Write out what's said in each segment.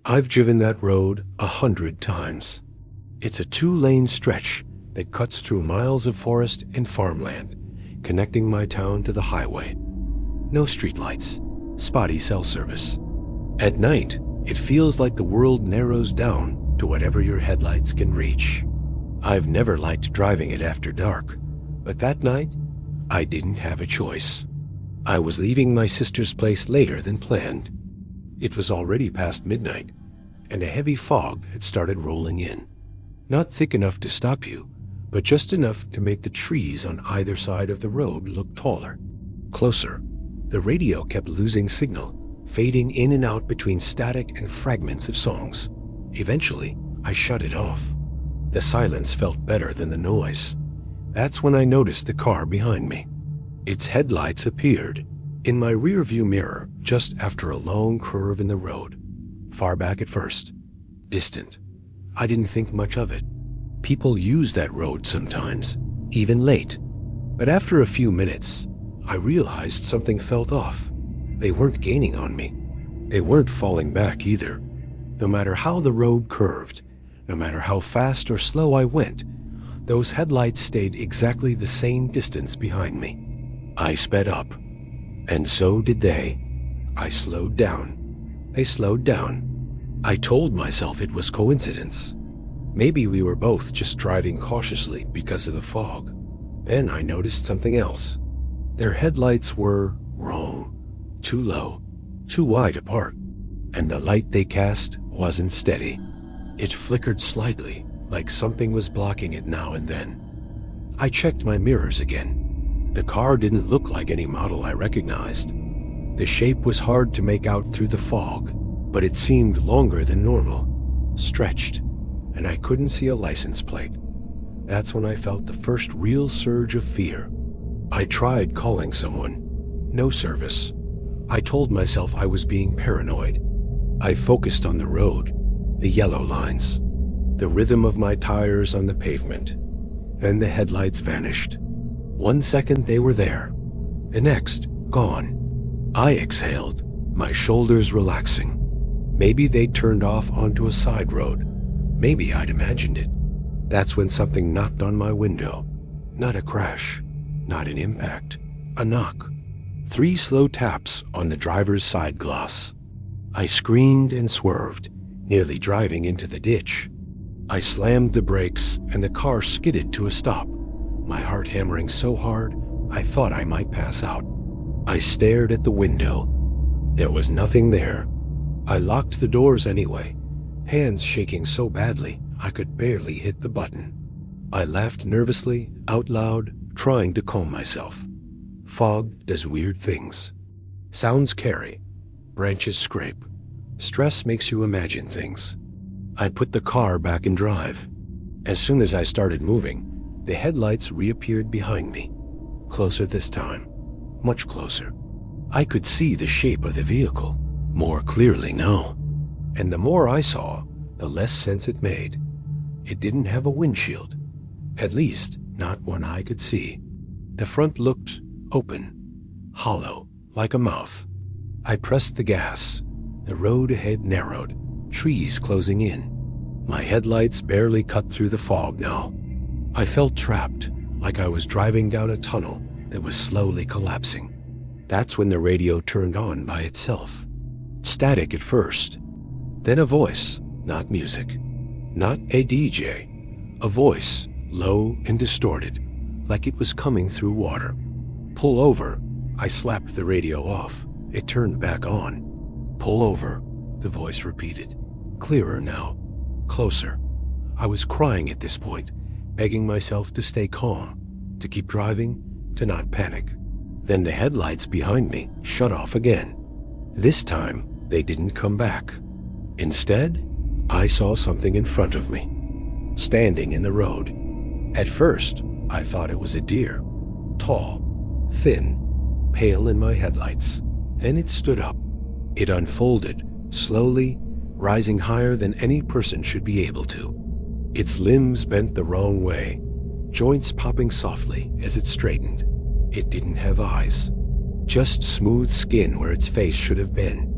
I've driven that road 100 times. It's a 2-lane stretch that cuts through miles of forest and farmland, connecting my town to the highway. No streetlights, spotty cell service. At night, it feels like the world narrows down to whatever your headlights can reach. I've never liked driving it after dark, but that night, I didn't have a choice. I was leaving my sister's place later than planned. It was already past midnight, and a heavy fog had started rolling in. Not thick enough to stop you, but just enough to make the trees on either side of the road look taller. Closer, the radio kept losing signal, fading in and out between static and fragments of songs. Eventually, I shut it off. The silence felt better than the noise. That's when I noticed the car behind me. Its headlights appeared in my rearview mirror just after a long curve in the road. Far back at first, distant. I didn't think much of it. People use that road sometimes, even late. But after a few minutes, I realized something felt off. They weren't gaining on me. They weren't falling back either. No matter how the road curved, no matter how fast or slow I went, those headlights stayed exactly the same distance behind me. I sped up, and so did they. I slowed down. They slowed down. I told myself it was coincidence. Maybe we were both just driving cautiously because of the fog. Then I noticed something else. Their headlights were wrong. Too low, too wide apart, and the light they cast wasn't steady. It flickered slightly, like something was blocking it now and then. I checked my mirrors again. The car didn't look like any model I recognized. The shape was hard to make out through the fog, but it seemed longer than normal, stretched, and I couldn't see a license plate. That's when I felt the first real surge of fear. I tried calling someone. No service. I told myself I was being paranoid. I focused on the road, the yellow lines, the rhythm of my tires on the pavement. Then the headlights vanished. 1 second they were there, the next, gone. I exhaled, my shoulders relaxing. Maybe they'd turned off onto a side road. Maybe I'd imagined it. That's when something knocked on my window. Not a crash, not an impact, a knock. 3 slow taps on the driver's side glass. I screamed and swerved, nearly driving into the ditch. I slammed the brakes and the car skidded to a stop, my heart hammering so hard I thought I might pass out. I stared at the window. There was nothing there. I locked the doors anyway, hands shaking so badly I could barely hit the button. I laughed nervously, out loud, trying to calm myself. Fog does weird things. Sounds carry. Branches scrape. Stress makes you imagine things. I put the car back in drive. As soon as I started moving, the headlights reappeared behind me. Closer this time. Much closer. I could see the shape of the vehicle more clearly now. And the more I saw, the less sense it made. It didn't have a windshield. At least, not one I could see. The front looked open, hollow, like a mouth. I pressed the gas. The road ahead narrowed, trees closing in. My headlights barely cut through the fog now. I felt trapped, like I was driving down a tunnel that was slowly collapsing. That's when the radio turned on by itself. Static at first, then a voice, not music, not a DJ. A voice, low and distorted, like it was coming through water. Pull over. I slapped the radio off. It turned back on. Pull over, the voice repeated. Clearer now. Closer. I was crying at this point, begging myself to stay calm, to keep driving, to not panic. Then the headlights behind me shut off again. This time, they didn't come back. Instead, I saw something in front of me, standing in the road. At first, I thought it was a deer. Tall, thin, pale in my headlights. Then it stood up. It unfolded, slowly, rising higher than any person should be able to. Its limbs bent the wrong way, joints popping softly as it straightened. It didn't have eyes, just smooth skin where its face should have been.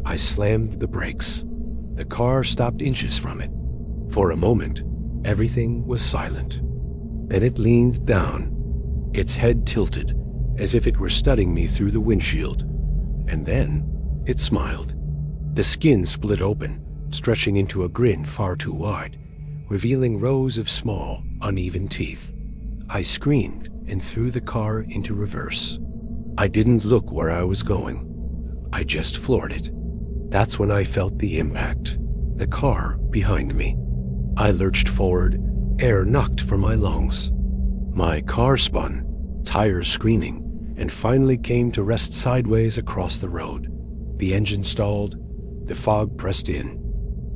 I slammed the brakes. The car stopped inches from it. For a moment, everything was silent. Then it leaned down, its head tilted, as if it were studying me through the windshield. And then it smiled. The skin split open, stretching into a grin far too wide, revealing rows of small, uneven teeth. I screamed and threw the car into reverse. I didn't look where I was going. I just floored it. That's when I felt the impact. The car behind me. I lurched forward, air knocked from my lungs. My car spun, tires screaming, and finally came to rest sideways across the road. The engine stalled. The fog pressed in.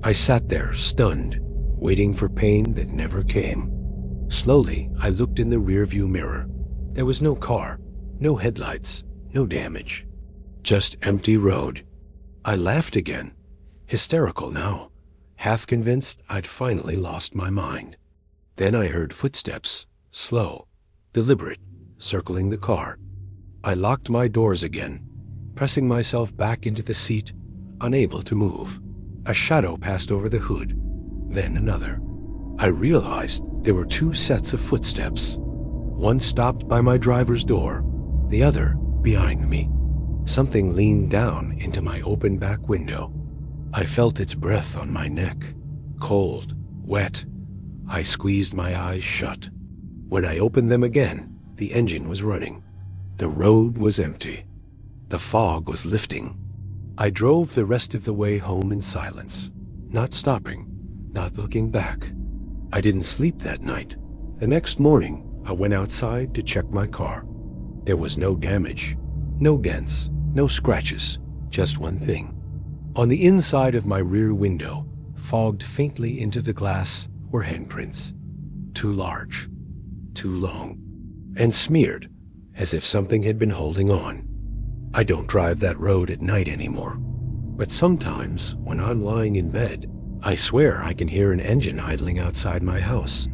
I sat there, stunned, waiting for pain that never came. Slowly, I looked in the rearview mirror. There was no car, no headlights, no damage. Just empty road. I laughed again, hysterical now, half convinced I'd finally lost my mind. Then I heard footsteps, slow, deliberate, circling the car. I locked my doors again, pressing myself back into the seat, unable to move. A shadow passed over the hood, then another. I realized there were two sets of footsteps. One stopped by my driver's door, the other behind me. Something leaned down into my open back window. I felt its breath on my neck, cold, wet. I squeezed my eyes shut. When I opened them again, the engine was running. The road was empty. The fog was lifting. I drove the rest of the way home in silence, not stopping, not looking back. I didn't sleep that night. The next morning, I went outside to check my car. There was no damage, no dents, no scratches, just one thing. On the inside of my rear window, fogged faintly into the glass, were handprints. Too large, too long, and smeared, as if something had been holding on. I don't drive that road at night anymore, but sometimes, when I'm lying in bed, I swear I can hear an engine idling outside my house,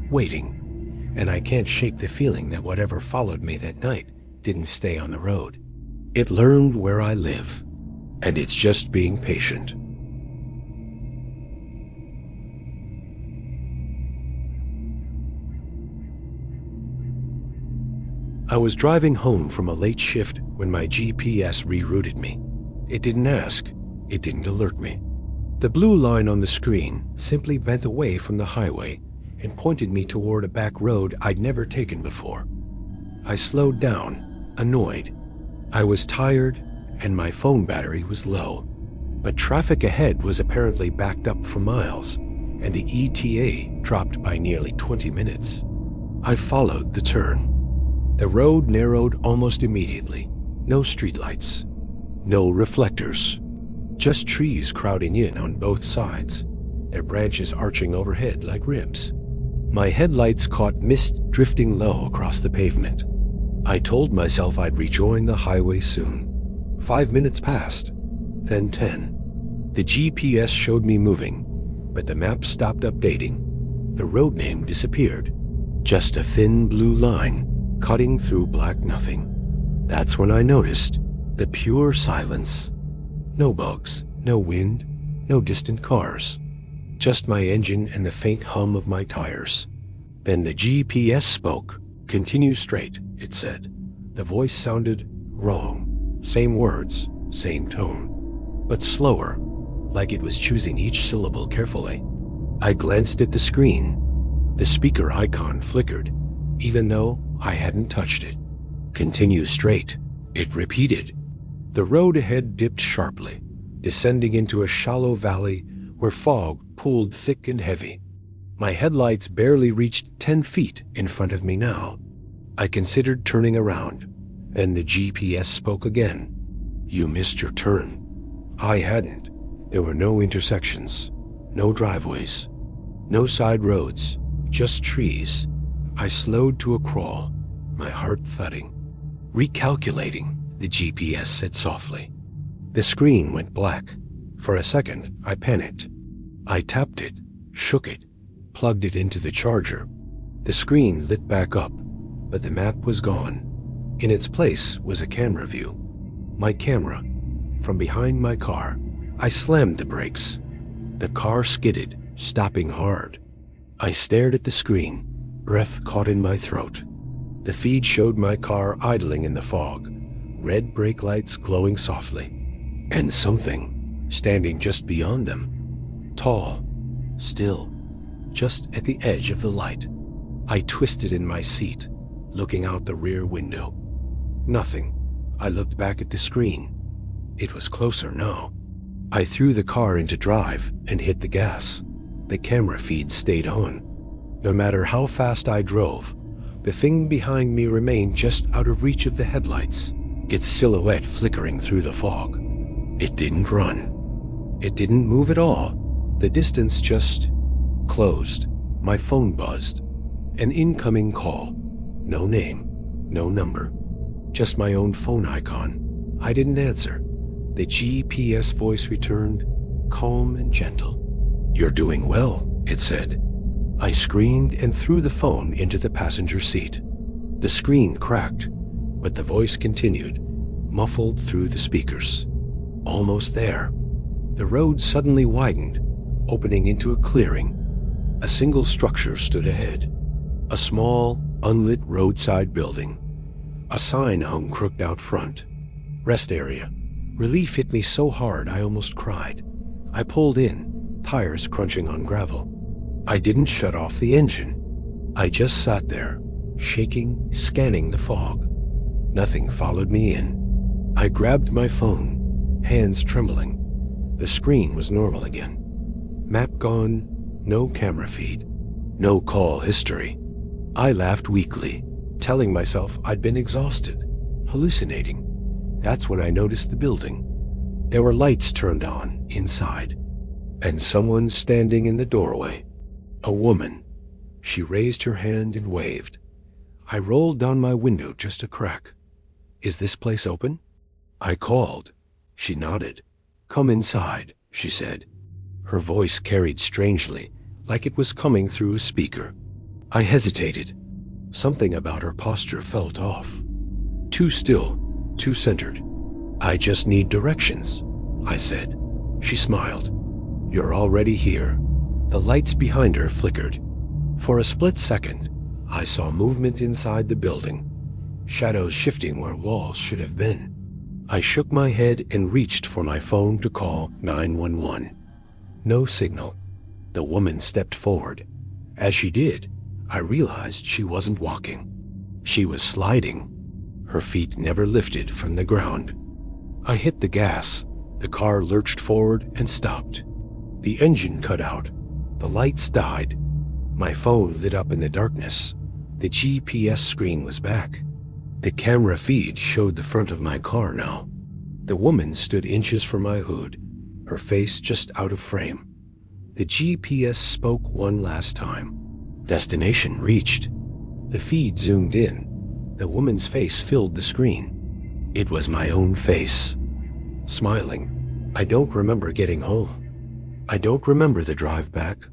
waiting, and I can't shake the feeling that whatever followed me that night didn't stay on the road. It learned where I live, and it's just being patient. I was driving home from a late shift when my GPS rerouted me. It didn't ask, it didn't alert me. The blue line on the screen simply bent away from the highway and pointed me toward a back road I'd never taken before. I slowed down, annoyed. I was tired and my phone battery was low, but traffic ahead was apparently backed up for miles, and the ETA dropped by nearly 20 minutes. I followed the turn. The road narrowed almost immediately. No streetlights, no reflectors, just trees crowding in on both sides, their branches arching overhead like ribs. My headlights caught mist drifting low across the pavement. I told myself I'd rejoin the highway soon. 5 minutes passed, then 10. The GPS showed me moving, but the map stopped updating. The road name disappeared. Just a thin blue line cutting through black nothing. That's when I noticed the pure silence. No bugs, no wind, no distant cars. Just my engine and the faint hum of my tires. Then the GPS spoke. "Continue straight," it said. The voice sounded wrong. Same words, same tone, but slower, like it was choosing each syllable carefully. I glanced at the screen. The speaker icon flickered, even though I hadn't touched it. "Continue straight," it repeated. The road ahead dipped sharply, descending into a shallow valley where fog pooled thick and heavy. My headlights barely reached 10 feet in front of me now. I considered turning around. Then the GPS spoke again. "You missed your turn." I hadn't. There were no intersections, no driveways, no side roads, just trees. I slowed to a crawl, my heart thudding. "Recalculating," the GPS said softly. The screen went black. For a second, I panicked. I tapped it, shook it, plugged it into the charger. The screen lit back up, but the map was gone. In its place was a camera view. My camera. From behind my car, I slammed the brakes. The car skidded, stopping hard. I stared at the screen, breath caught in my throat. The feed showed my car idling in the fog, red brake lights glowing softly, and something standing just beyond them, tall, still, just at the edge of the light. I twisted in my seat, looking out the rear window. Nothing. I looked back at the screen. It was closer now. I threw the car into drive and hit the gas. The camera feed stayed on. No matter how fast I drove, the thing behind me remained just out of reach of the headlights, its silhouette flickering through the fog. It didn't run. It didn't move at all. The distance just closed. My phone buzzed. An incoming call. No name, no number. Just my own phone icon. I didn't answer. The GPS voice returned, calm and gentle. "You're doing well," it said. I screamed and threw the phone into the passenger seat. The screen cracked, but the voice continued, muffled through the speakers. Almost there. The road suddenly widened, opening into a clearing. A single structure stood ahead. A small, unlit roadside building. A sign hung crooked out front. "Rest area." Relief hit me so hard I almost cried. I pulled in, tires crunching on gravel. I didn't shut off the engine. I just sat there, shaking, scanning the fog. Nothing followed me in. I grabbed my phone, hands trembling. The screen was normal again. Map gone, no camera feed, no call history. I laughed weakly, telling myself I'd been exhausted, hallucinating. That's when I noticed the building. There were lights turned on inside, and someone standing in the doorway. A woman. She raised her hand and waved. I rolled down my window just a crack. "Is this place open?" I called. She nodded. "Come inside," she said. Her voice carried strangely, like it was coming through a speaker. I hesitated. Something about her posture felt off. Too still, too centered. "I just need directions," I said. She smiled. "You're already here." The lights behind her flickered. For a split second, I saw movement inside the building, shadows shifting where walls should have been. I shook my head and reached for my phone to call 911. No signal. The woman stepped forward. As she did, I realized she wasn't walking. She was sliding. Her feet never lifted from the ground. I hit the gas. The car lurched forward and stopped. The engine cut out. The lights died. My phone lit up in the darkness. The GPS screen was back. The camera feed showed the front of my car now. The woman stood inches from my hood, her face just out of frame. The GPS spoke one last time. Destination reached. The feed zoomed in. The woman's face filled the screen. It was my own face. Smiling. I don't remember getting home. I don't remember the drive back.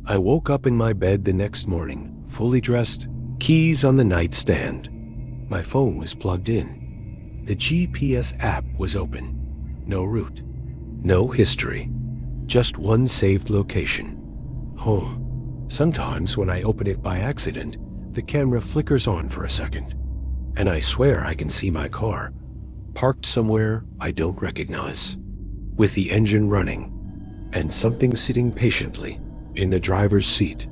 I woke up in my bed the next morning, fully dressed, keys on the nightstand. My phone was plugged in. The GPS app was open. No route. No history. Just one saved location. Home. Sometimes when I open it by accident, the camera flickers on for a second. And I swear I can see my car, parked somewhere I don't recognize, with the engine running, and something sitting patiently in the driver's seat,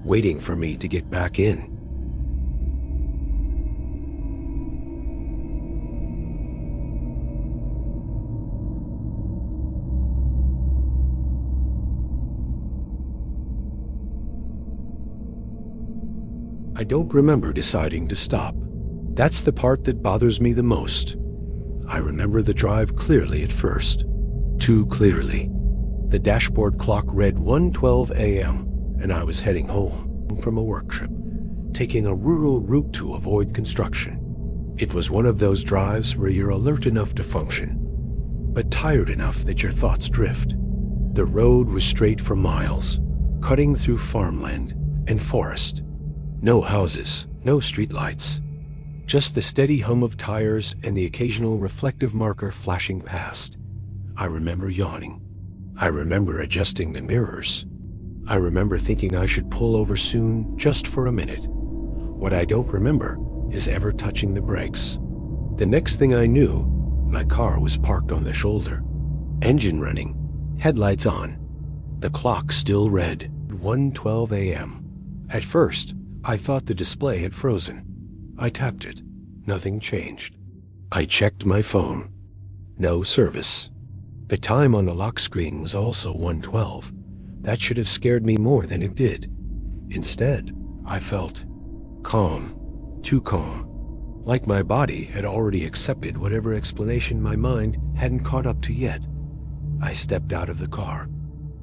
waiting for me to get back in. I don't remember deciding to stop. That's the part that bothers me the most. I remember the drive clearly at first. Too clearly. The dashboard clock read 1:12 a.m., and I was heading home from a work trip, taking a rural route to avoid construction. It was one of those drives where you're alert enough to function, but tired enough that your thoughts drift. The road was straight for miles, cutting through farmland and forest. No houses, no streetlights. Just the steady hum of tires and the occasional reflective marker flashing past. I remember yawning. I remember adjusting the mirrors. I remember thinking I should pull over soon, just for a minute. What I don't remember is ever touching the brakes. The next thing I knew, my car was parked on the shoulder. Engine running, headlights on. The clock still read 1:12 a.m. At first, I thought the display had frozen. I tapped it. Nothing changed. I checked my phone. No service. The time on the lock screen was also 1:12. That should have scared me more than it did. Instead, I felt calm, too calm. Like my body had already accepted whatever explanation my mind hadn't caught up to yet. I stepped out of the car.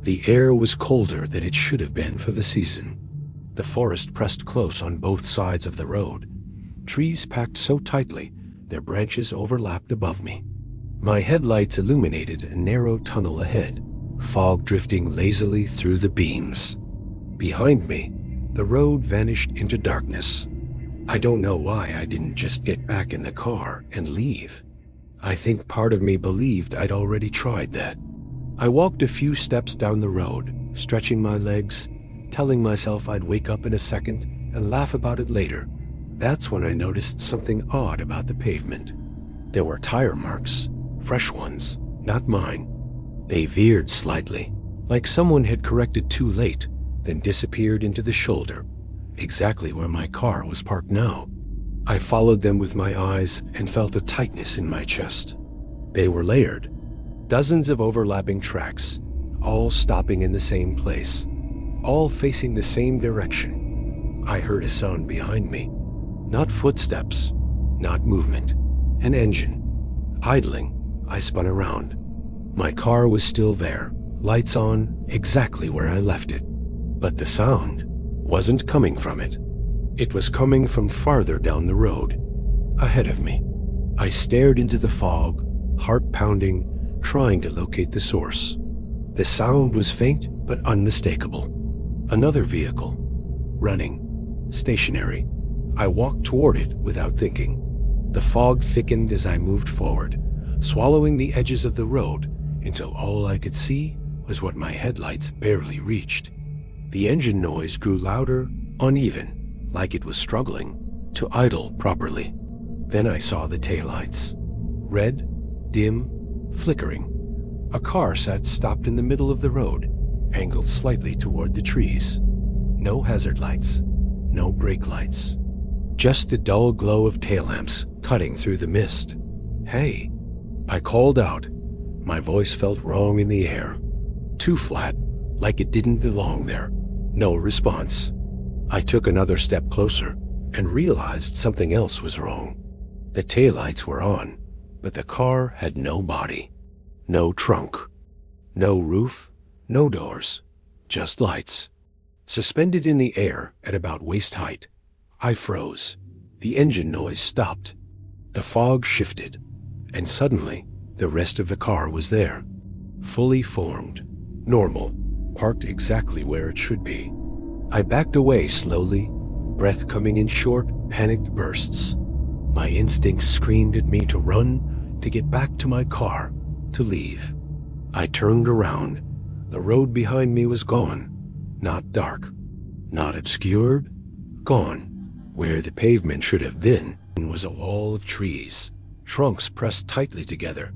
The air was colder than it should have been for the season. The forest pressed close on both sides of the road. Trees packed so tightly, their branches overlapped above me. My headlights illuminated a narrow tunnel ahead, fog drifting lazily through the beams. Behind me, the road vanished into darkness. I don't know why I didn't just get back in the car and leave. I think part of me believed I'd already tried that. I walked a few steps down the road, stretching my legs, telling myself I'd wake up in a second and laugh about it later. That's when I noticed something odd about the pavement. There were tire marks, fresh ones, not mine. They veered slightly, like someone had corrected too late, then disappeared into the shoulder, exactly where my car was parked now. I followed them with my eyes and felt a tightness in my chest. They were layered. Dozens of overlapping tracks, all stopping in the same place, all facing the same direction. I heard a sound behind me. Not footsteps, not movement. An engine. Idling, I spun around. My car was still there, lights on, exactly where I left it. But the sound wasn't coming from it. It was coming from farther down the road, ahead of me. I stared into the fog, heart pounding, trying to locate the source. The sound was faint but unmistakable. Another vehicle. Running. Stationary. I walked toward it without thinking. The fog thickened as I moved forward, swallowing the edges of the road until all I could see was what my headlights barely reached. The engine noise grew louder, uneven, like it was struggling to idle properly. Then I saw the taillights. Red, dim, flickering. A car sat stopped in the middle of the road, angled slightly toward the trees. No hazard lights, no brake lights. Just the dull glow of tail lamps cutting through the mist. Hey, I called out. My voice felt wrong in the air. Too flat, like it didn't belong there. No response. I took another step closer and realized something else was wrong. The taillights were on, but the car had no body, no trunk, no roof, no doors, just lights. Suspended in the air at about waist height, I froze. The engine noise stopped. The fog shifted, and suddenly the rest of the car was there. Fully formed, normal, parked exactly where it should be. I backed away slowly, breath coming in short, panicked bursts. My instincts screamed at me to run, to get back to my car, to leave. I turned around. The road behind me was gone. Not dark, not obscured, gone. Where the pavement should have been was a wall of trees, trunks pressed tightly together,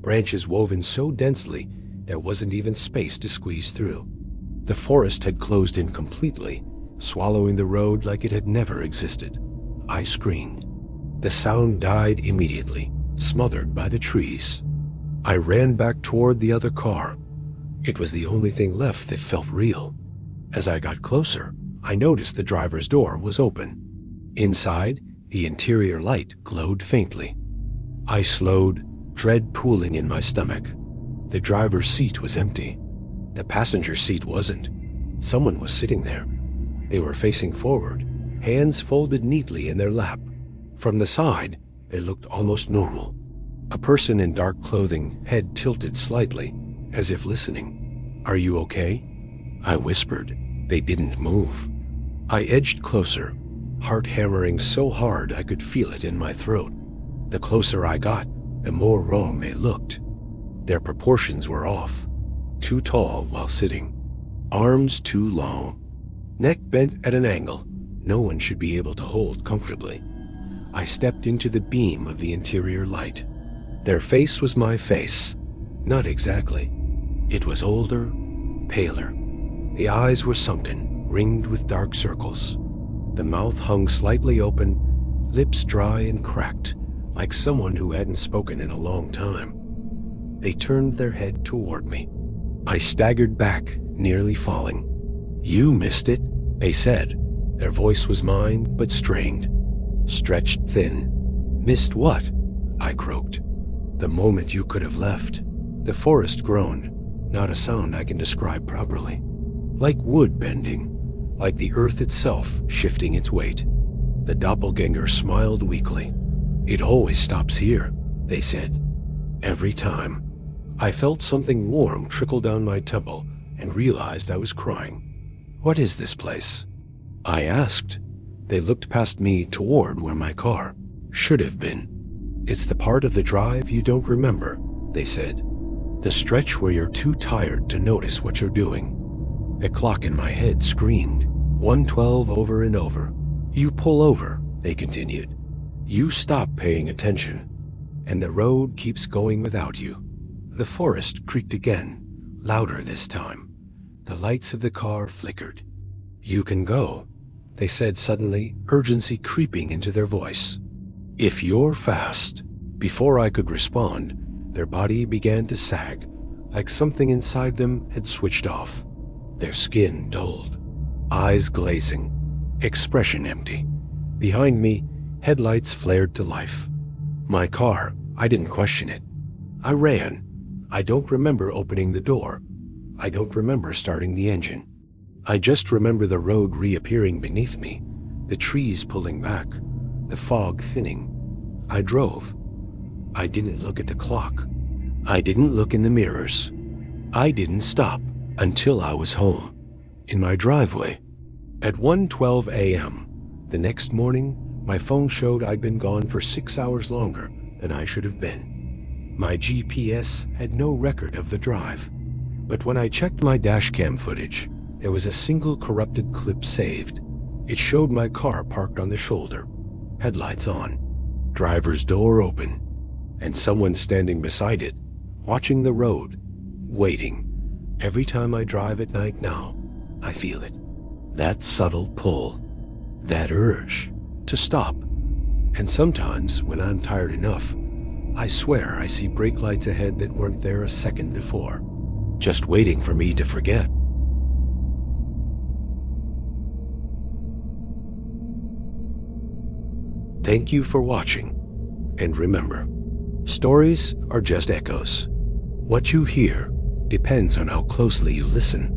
branches woven so densely there wasn't even space to squeeze through. The forest had closed in completely, swallowing the road like it had never existed. I screamed. The sound died immediately, smothered by the trees. I ran back toward the other car. It was the only thing left that felt real. As I got closer, I noticed the driver's door was open. Inside, the interior light glowed faintly. I slowed, dread pooling in my stomach. The driver's seat was empty. The passenger seat wasn't. Someone was sitting there. They were facing forward, hands folded neatly in their lap. From the side, they looked almost normal. A person in dark clothing, head tilted slightly, as if listening. "Are you okay?" I whispered. They didn't move. I edged closer, heart hammering so hard I could feel it in my throat. The closer I got, the more wrong they looked. Their proportions were off. too tall while sitting, arms too long, neck bent at an angle no one should be able to hold comfortably. I stepped into the beam of the interior light. Their face was my face. Not exactly. It was older, paler. The eyes were sunken, ringed with dark circles. The mouth hung slightly open, lips dry and cracked, like someone who hadn't spoken in a long time. They turned their head toward me. I staggered back, nearly falling. "You missed it," they said. Their voice was mine, but strained, stretched thin. "Missed what?" I croaked. "The moment you could have left." The forest groaned, not a sound I can describe properly. Like wood bending, like the earth itself shifting its weight. The doppelganger smiled weakly. "It always stops here," they said. Every time. I felt something warm trickle down my temple and realized I was crying. "What is this place?" I asked. They looked past me toward where my car should have been. "It's the part of the drive you don't remember," they said. "The stretch where you're too tired to notice what you're doing." The clock in my head screamed, 1:12 over and over. "You pull over," they continued. "You stop paying attention, and the road keeps going without you." The forest creaked again, louder this time. The lights of the car flickered. "You can go," they said suddenly, urgency creeping into their voice. "If you're fast." Before I could respond, their body began to sag, like something inside them had switched off. Their skin dulled, eyes glazing, expression empty. Behind me, headlights flared to life. My car, I didn't question it. I ran. I don't remember opening the door. I don't remember starting the engine. I just remember the road reappearing beneath me, the trees pulling back, the fog thinning. I drove. I didn't look at the clock. I didn't look in the mirrors. I didn't stop until I was home, in my driveway. At 1:12 a.m. the next morning, my phone showed I'd been gone for 6 hours longer than I should have been. My GPS had no record of the drive. But when I checked my dashcam footage, there was a single corrupted clip saved. It showed my car parked on the shoulder, headlights on, driver's door open, and someone standing beside it, watching the road, waiting. Every time I drive at night now, I feel it. That subtle pull, that urge to stop. And sometimes, when I'm tired enough, I swear I see brake lights ahead that weren't there a second before, just waiting for me to forget. Thank you for watching, and remember, stories are just echoes. What you hear depends on how closely you listen.